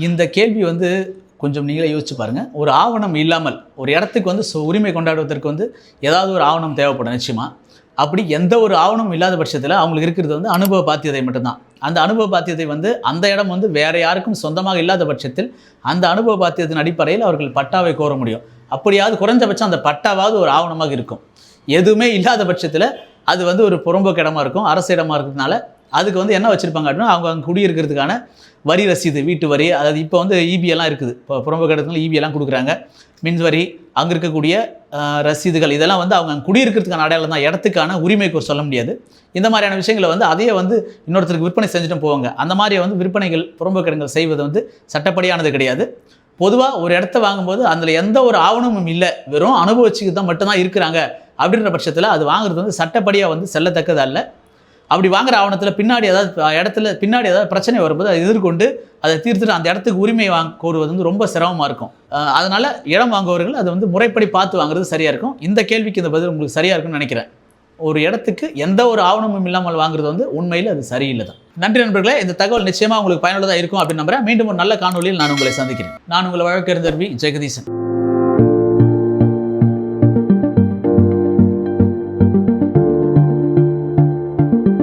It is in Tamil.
இந்த கேள்வி வந்து கொஞ்சம் நீங்களே யோசிச்சு பாருங்கள். ஒரு ஆவணம் இல்லாமல் ஒரு இடத்துக்கு வந்து உரிமை கொண்டாடுவதற்கு வந்து ஏதாவது ஒரு ஆவணம் தேவைப்படும் நிச்சயமாக. அப்படி எந்த ஒரு ஆவணமும் இல்லாத பட்சத்தில் அவங்களுக்கு இருக்கிறது வந்து அனுபவ பாத்தியதை மட்டும்தான். அந்த அனுபவ பாத்தியதை வந்து அந்த இடம் வந்து வேறு யாருக்கும் சொந்தமாக இல்லாத பட்சத்தில் அந்த அனுபவ பாத்தியத்தின் அடிப்படையில் அவர்கள் பட்டாவை கோர முடியும். அப்படியாவது குறைஞ்சபட்சம் அந்த பட்டாவாவது ஒரு ஆவணமாக இருக்கும். எதுவுமே இல்லாத பட்சத்தில் அது வந்து ஒரு புறம்போக்கு இடமா இருக்கும், அரசு இடமா இருக்கிறதுனால அதுக்கு வந்து என்ன வச்சுருப்பாங்க அப்படின்னா, அவங்க அங்கே குடியிருக்கிறதுக்கான வரி ரசீது, வீட்டு வரி, அதாவது இப்போ வந்து இபிஎல்லாம் இருக்குது. இப்போ புறம்போக்கு இடத்துல இபிஎல்லாம் கொடுக்குறாங்க. மின் வரி, அங்கே இருக்கக்கூடிய ரசீதுகள், இதெல்லாம் வந்து அவங்க அங்கே குடியிருக்கிறதுக்கான அடையாளம் தான். இடத்துக்கான உரிமைக்கு சொல்ல முடியாது. இந்த மாதிரியான விஷயங்களை வந்து அதையே வந்து இன்னொருத்தருக்கு விற்பனை செஞ்சுட்டு போவாங்க. அந்த மாதிரி வந்து விற்பனைகள், புறம்போக்கு இடங்கள் செய்வது வந்து சட்டப்படியானது கிடையாது. பொதுவாக ஒரு இடத்த வாங்கும்போது அதில் எந்த ஒரு ஆவணமும் இல்லை, வெறும் அனுபவிச்சுக்கு தான் மட்டும்தான் இருக்கிறாங்க அப்படின்ற பட்சத்தில் அது வாங்குறது வந்து சட்டப்படியாக வந்து செல்லத்தக்கது அல்ல. அப்படி வாங்குற ஆவணத்தில் பின்னாடி ஏதாவது பிரச்சனை வரும்போது அதை எதிர்கொண்டு அதை தீர்த்துட்டு அந்த இடத்துக்கு உரிமை கோருவது வந்து ரொம்ப சிரமமாக இருக்கும். அதனால் இடம் வாங்குவவர்கள் அதை வந்து முறைப்படி பார்த்து வாங்குறது சரியாக இருக்கும். இந்த கேள்விக்கு இந்த பதில் உங்களுக்கு சரியாக இருக்கும்னு நினைக்கிறேன். ஒரு இடத்துக்கு எந்த ஒரு ஆவணமும் இல்லாமல் வாங்குறது வந்து உண்மையில் அது சரியில்லை தான். நன்றி நண்பர்களே. இந்த தகவல் நிச்சயமாக உங்களுக்கு பயனுள்ளதாக இருக்கும் அப்படின்னு நம்புறேன். மீண்டும் ஒரு நல்ல காணொலியில் நான் உங்களை சந்திக்கிறேன். நான் உங்களை வழக்கறிஞர் வி. ஜெகதீசன்.